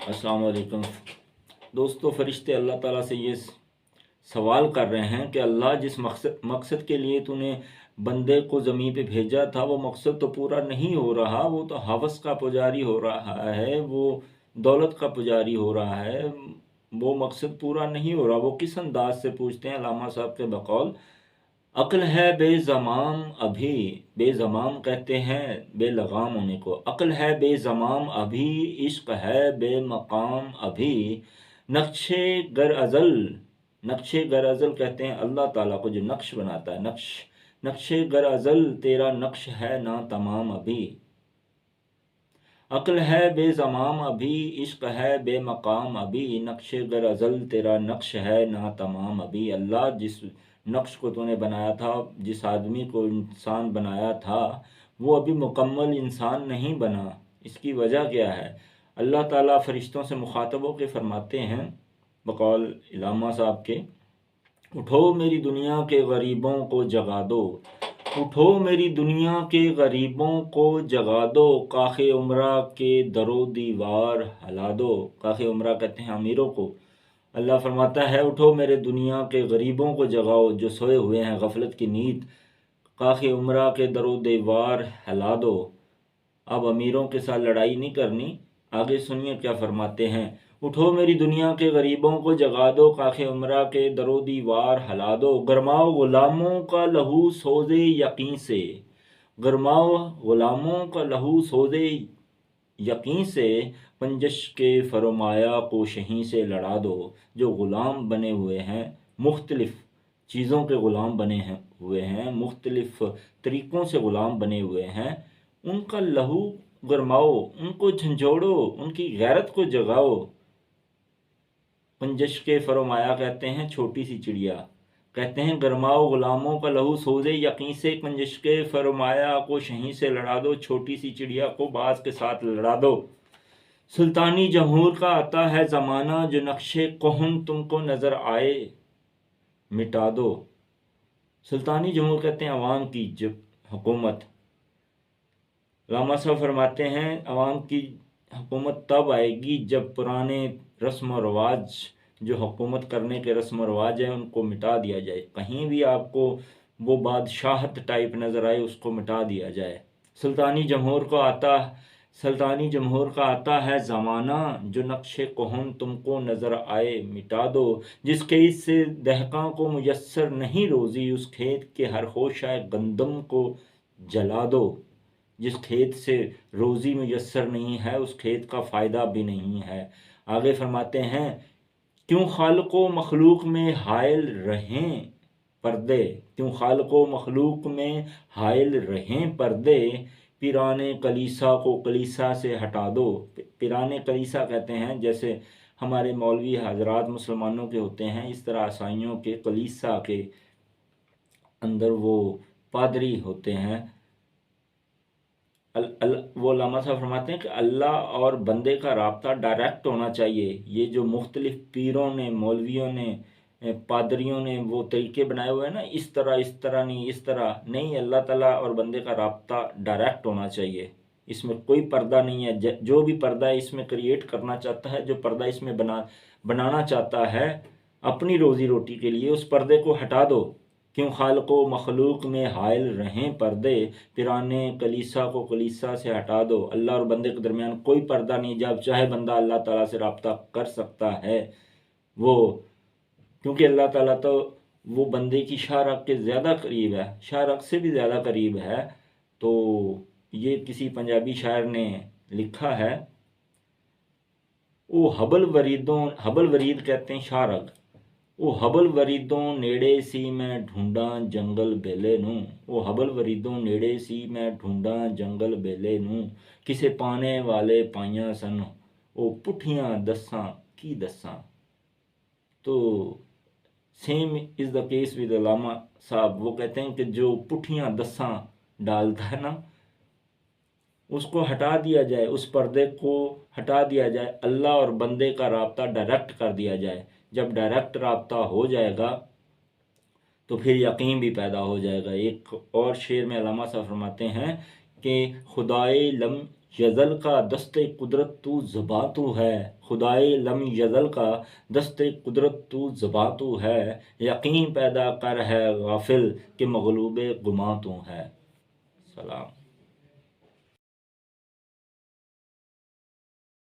अस्सलाम वालेकुम दोस्तों। फरिश्ते अल्लाह ताला से ये सवाल कर रहे हैं कि अल्लाह जिस मकसद के लिए तूने बंदे को ज़मीन पे भेजा था वो मकसद तो पूरा नहीं हो रहा, वो तो हवस का पुजारी हो रहा है, वो दौलत का पुजारी हो रहा है, वो मकसद पूरा नहीं हो रहा। वो किस अंदाज से पूछते हैं? अल्लामा साहब के बकौल अक्ल है बेज़माम अभी, बेज़माम कहते हैं बेलगाम होने को। अक्ल है बेज़माम अभी, इश्क है बेमकाम अभी, नक्शे गर अज़ल, नक्शे गर अज़ल कहते हैं अल्लाह ताला को जो नक्श बनाता है। नक्शे गर अज़ल तेरा नक्श है ना तमाम अभी। अक्ल है बेज़माम अभी, इश्क है बेमकाम अभी, नक्शे गर अज़ल तेरा नक्श है ना तमाम अभी। अल्लाह जिस नक्श को तूने बनाया था, जिस आदमी को इंसान बनाया था, वो अभी मुकम्मल इंसान नहीं बना। इसकी वजह क्या है? अल्लाह ताला फरिश्तों से मुखातब होकर फरमाते हैं बकौल इलामा साहब के, उठो मेरी दुनिया के गरीबों को जगा दो, उठो मेरी दुनिया के गरीबों को जगा दो, काखे उमरा के दरो दीवार हला दो। काखे उमरा कहते हैं अमीरों को। अल्लाह फरमाता है उठो मेरे दुनिया के गरीबों को जगाओ जो सोए हुए हैं गफलत की नींद, काखे उमरा के दरो दीवार हिला दो। अब अमीरों के साथ लड़ाई नहीं करनी। आगे सुनिए क्या फरमाते हैं, उठो मेरी दुनिया के गरीबों को जगा दो, काखे उमरा के दरो दीवार हिला दो, गरमाओ गुलामों का लहू सोजे यकीन से, गरमाओ गुलामों का लहू सोजे यकीन से, पंजश के फरमाया को शहीं से लड़ा दो। जो ग़ुलाम बने हुए हैं, मुख्तलिफ़ चीज़ों के ग़ुलाम हुए हैं, मुख्तलिफ़ तरीक़ों से ग़ुलाम बने हुए हैं, उनका लहू गरमाओ, उनको झंझोड़ो, उनकी गैरत को जगाओ। पंजश के फरमाया कहते हैं छोटी सी चिड़िया, कहते हैं गरमाओ ग़ुलामों का लहू सोजे यकीन से, पंजश के फरमाया को शहीं से लड़ा दो। छोटी सी चिड़िया को बाज के साथ लड़ा दो। सुल्तानी जमहूर का आता है ज़माना, जो नक्शे कोहन तुमको नज़र आए मिटा दो। सुल्तानी जमहूर कहते हैं अवाम की जब हुकूमत। अल्लामा साहब फरमाते हैं अवाम की हुकूमत तब आएगी जब पुराने रस्म व रवाज, जो हुकूमत करने के रस्म व रवाज हैं, उनको मिटा दिया जाए। कहीं भी आपको वो बादशाहत टाइप नज़र आए, उसको मिटा दिया जाए। सुल्तानी जमहूर का आता है ज़माना, जो नक्शे कोहन तुमको नज़र आए मिटा दो। जिस खेत से दहकां को मुयस्सर नहीं रोज़ी, उस खेत के हर होशाए गंदम को जला दो। जिस खेत से रोज़ी मुयस्सर नहीं है, उस खेत का फ़ायदा भी नहीं है। आगे फरमाते हैं क्यों खालिको मखलूक में हायल रहें पर्दे, क्यों खालिको मखलूक में हायल रहें पर्दे, पिराने कलीसा को कलीसा से हटा दो। पिराने कलीसा कहते हैं जैसे हमारे मौलवी हजरात मुसलमानों के होते हैं, इस तरह ईसाइयों के कलीसा के अंदर वो पादरी होते हैं। वो अल्लामा साहब फरमाते हैं कि अल्लाह और बंदे का राब्ता डायरेक्ट होना चाहिए। ये जो मुख्तलिफ़ पीरों ने, मौलवियों ने, पादरियों ने वो तरीके बनाए हुए हैं ना, इस तरह नहीं, इस तरह नहीं, अल्लाह ताला और बंदे का राब्ता डायरेक्ट होना चाहिए। इसमें कोई पर्दा नहीं है। जो भी पर्दा इसमें क्रिएट करना चाहता है, जो पर्दा इसमें बनाना चाहता है अपनी रोज़ी रोटी के लिए, उस पर्दे को हटा दो। क्यों खालिको मखलूक में हायल रहें पर्दे, पिराने कलीसा को कलीसा से हटा दो। अल्लाह और बंदे के दरमियान कोई पर्दा नहीं, जब चाहे बंदा अल्लाह ताला से रब्ता कर सकता है। वो क्योंकि अल्लाह ताला तो वो बंदे की शाहरग के ज़्यादा करीब है, शाहरग से भी ज़्यादा करीब है। तो ये किसी पंजाबी शायर ने लिखा है, वो हबल वरीद कहते हैं शाहरग, ਉਹ ਹਬਲ ਵਰੀਦੋਂ ਨੇੜੇ ਸੀ ਮੈਂ ਢੂੰਡਾਂ ਜੰਗਲ ਬੇਲੇ ਨੂੰ, ਉਹ ਹਬਲ ਵਰੀਦੋਂ ਨੇੜੇ ਸੀ ਮੈਂ ਢੂੰਡਾਂ ਜੰਗਲ ਬੇਲੇ ਨੂੰ, ਕਿਸੇ ਪਾਣੇ ਵਾਲੇ ਪਾਈਆਂ ਸਨ ਉਹ ਪੁੱਠੀਆਂ ਦੱਸਾਂ ਕੀ ਦੱਸਾਂ। तो same is the case with अल्लामा साहब। वो कहते हैं कि जो पुट्ठियाँ दस्सां डालता है ना, उसको हटा दिया जाए, उस पर्दे को हटा दिया जाए, अल्लाह और बंदे का राब्ता डायरेक्ट कर दिया जाए। जब डायरेक्ट राब्ता हो जाएगा तो फिर यकीन भी पैदा हो जाएगा। एक और शेर में अल्लामा साहब फरमाते हैं कि یزل کا دست قدرت تو زباں تو ہے، خدائے لم یزل کا دست قدرت تو زباں تو ہے، یقین پیدا کر ہے غافل کہ مغلوب گماں تو ہے۔ سلام۔